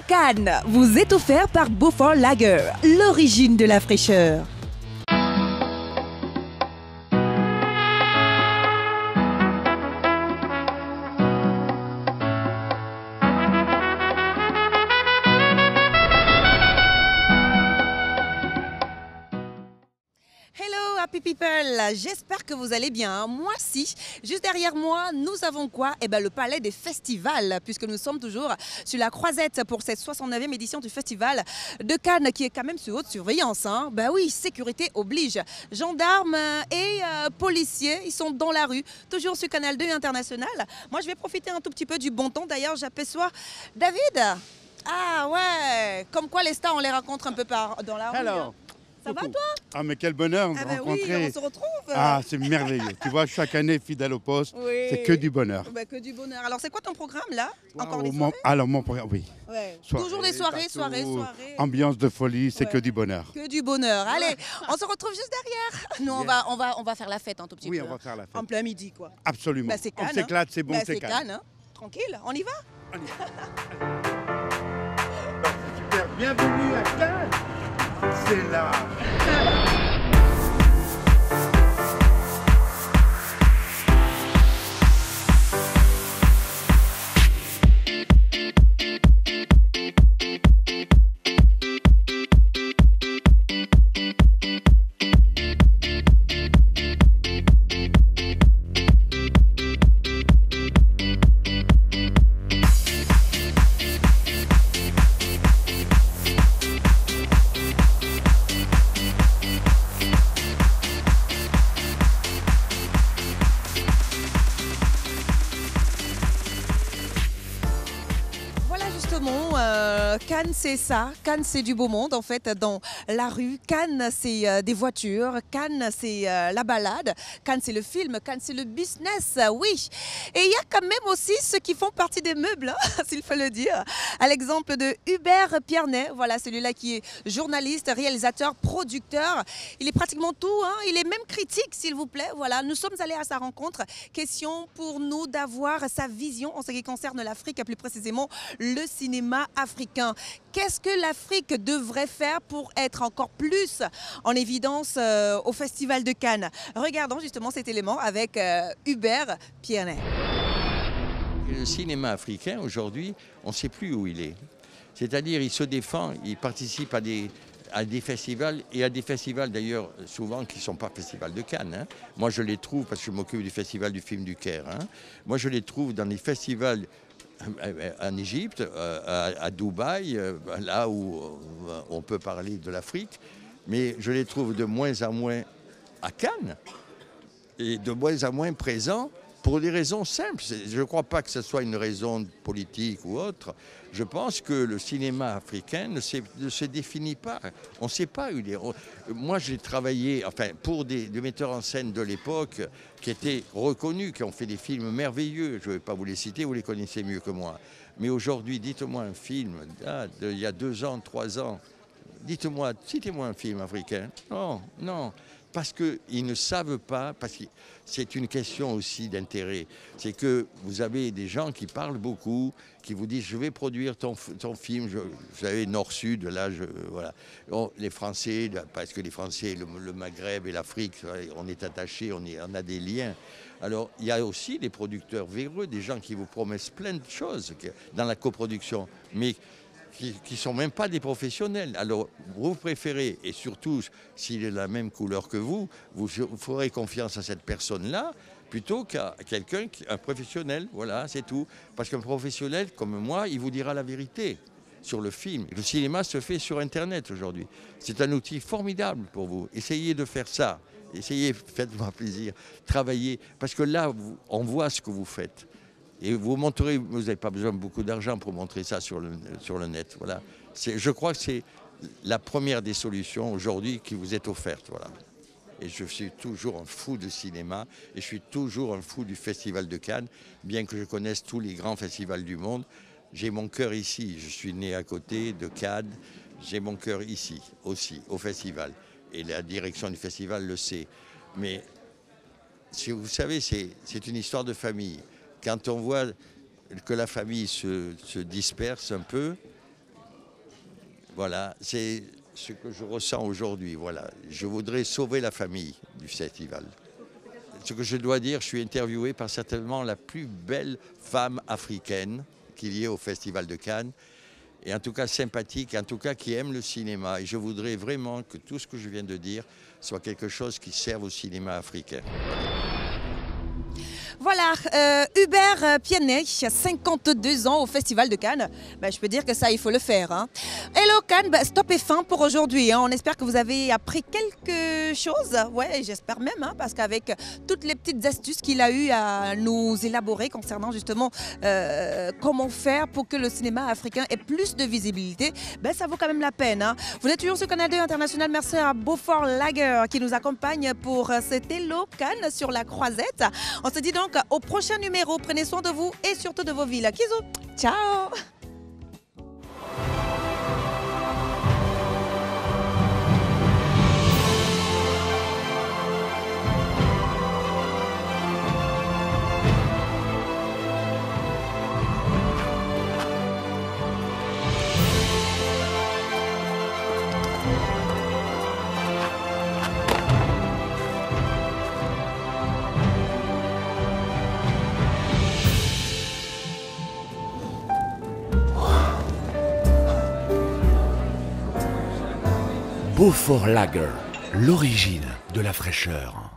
Cannes vous est offert par Beaufort Lager, l'origine de la fraîcheur. Hello happy people, j'espère que vous allez bien. Moi si, juste derrière moi, nous avons quoi? Eh bien le palais des festivals, puisque nous sommes toujours sur la croisette pour cette 69e édition du festival de Cannes qui est quand même sous haute surveillance. Ben oui, sécurité oblige. Gendarmes et policiers, ils sont dans la rue, toujours sur Canal 2 International. Moi je vais profiter un tout petit peu du bon temps. D'ailleurs j'aperçois David. Ah ouais, comme quoi les stars on les rencontre un peu dans la rue. Alors, ça va toi? Ah mais quel bonheur de rencontrer. Oui, on se retrouve. Ah c'est merveilleux. Tu vois, chaque année fidèle au poste, Oui. c'est que du bonheur. Bah, que du bonheur. Alors c'est quoi ton programme là? Encore Wow, des soirées? alors mon programme, oui. Ouais. Soirées, Toujours des soirées, bateaux, soirées. Ambiance de folie, c'est Ouais. que du bonheur. Que du bonheur. Allez, on se retrouve juste derrière. Nous on va faire la fête un tout petit Oui, peu. on va faire la fête. En plein midi quoi. Absolument. Bah, c'est Cannes, On s'éclate, c'est bon, Bah, c'est c'est Cannes. Cannes, hein. Tranquille, on y va? Super, bienvenue à Cannes. C'est là. Voilà justement, Cannes c'est ça, Cannes c'est du beau monde en fait dans la rue, Cannes c'est des voitures, Cannes c'est la balade, Cannes c'est le film, Cannes c'est le business, oui. Et il y a quand même aussi ceux qui font partie des meubles, hein, s'il faut le dire, à l'exemple de Hubert Piernet, voilà celui-là qui est journaliste, réalisateur, producteur, il est pratiquement tout, hein, il est même critique s'il vous plaît, voilà, nous sommes allés à sa rencontre, question pour nous d'avoir sa vision en ce qui concerne l'Afrique, plus précisément le cinéma africain. Qu'est-ce que l'Afrique devrait faire pour être encore plus en évidence au Festival de Cannes? Regardons justement cet élément avec Hubert Piernet. Le cinéma africain, aujourd'hui, on ne sait plus où il est. C'est-à-dire, il se défend, il participe à des festivals, et à des festivals d'ailleurs souvent qui ne sont pas festivals de Cannes. Hein. Moi, je les trouve, parce que je m'occupe du festival du film du Caire, hein. Moi, je les trouve dans les festivals en Égypte, à Dubaï, là où on peut parler de l'Afrique, mais je les trouve de moins en moins à Cannes et de moins en moins présents pour des raisons simples. Je ne crois pas que ce soit une raison politique ou autre. Je pense que le cinéma africain ne se définit pas. On ne sait pas où il est. Moi, j'ai travaillé pour des metteurs en scène de l'époque qui étaient reconnus, qui ont fait des films merveilleux. Je ne vais pas vous les citer, vous les connaissez mieux que moi. Mais aujourd'hui, dites-moi un film il y a 2 ans, 3 ans. Dites-moi, citez-moi un film africain. Non, non. Parce qu'ils ne savent pas, parce que c'est une question aussi d'intérêt. C'est que vous avez des gens qui parlent beaucoup, qui vous disent « je vais produire ton film ». Vous savez, Nord-Sud, là, voilà. Bon, les Français, parce que les Français, le Maghreb et l'Afrique, on est attachés, on a des liens. Alors, il y a aussi des producteurs véreux, des gens qui vous promettent plein de choses dans la coproduction, mais qui ne sont même pas des professionnels. Alors, vous préférez, et surtout, s'il est de la même couleur que vous ferez confiance à cette personne-là, plutôt qu'à quelqu'un, un professionnel, voilà, c'est tout. Parce qu'un professionnel, comme moi, il vous dira la vérité sur le film. Le cinéma se fait sur Internet aujourd'hui. C'est un outil formidable pour vous. Essayez de faire ça. Essayez, faites-moi plaisir, travaillez. Parce que là, on voit ce que vous faites. Et vous montrez, vous n'avez pas besoin de beaucoup d'argent pour montrer ça sur le net. Voilà. Je crois que c'est la première des solutions aujourd'hui qui vous est offerte. Voilà. Et je suis toujours un fou de cinéma et je suis toujours un fou du Festival de Cannes, bien que je connaisse tous les grands festivals du monde. J'ai mon cœur ici, je suis né à côté de Cannes, j'ai mon cœur ici aussi, au festival. Et la direction du festival le sait. Mais si vous savez, c'est une histoire de famille. Quand on voit que la famille se disperse un peu, Voilà, c'est ce que je ressens aujourd'hui. Voilà, je voudrais sauver la famille du festival. Ce que je dois dire, je suis interviewé par certainement la plus belle femme africaine qu'il y ait au Festival de Cannes. Et en tout cas sympathique, en tout cas qui aime le cinéma. Et je voudrais vraiment que tout ce que je viens de dire soit quelque chose qui serve au cinéma africain. Voilà, Hubert Pianet, 52 ans au Festival de Cannes. Je peux dire que ça, il faut le faire. Hein. Hello Cannes, stop et fin pour aujourd'hui. Hein. On espère que vous avez appris quelque chose. Ouais, j'espère même, hein, parce qu'avec toutes les petites astuces qu'il a eu à nous élaborer concernant justement comment faire pour que le cinéma africain ait plus de visibilité, ça vaut quand même la peine. Hein. Vous êtes toujours sur Canal 2 International. Merci à Beaufort Lager qui nous accompagne pour cet Hello Cannes sur la croisette. On se dit donc au prochain numéro. Prenez soin de vous et surtout de vos villes. Bisous. Ciao. Beaufort Lager, l'origine de la fraîcheur.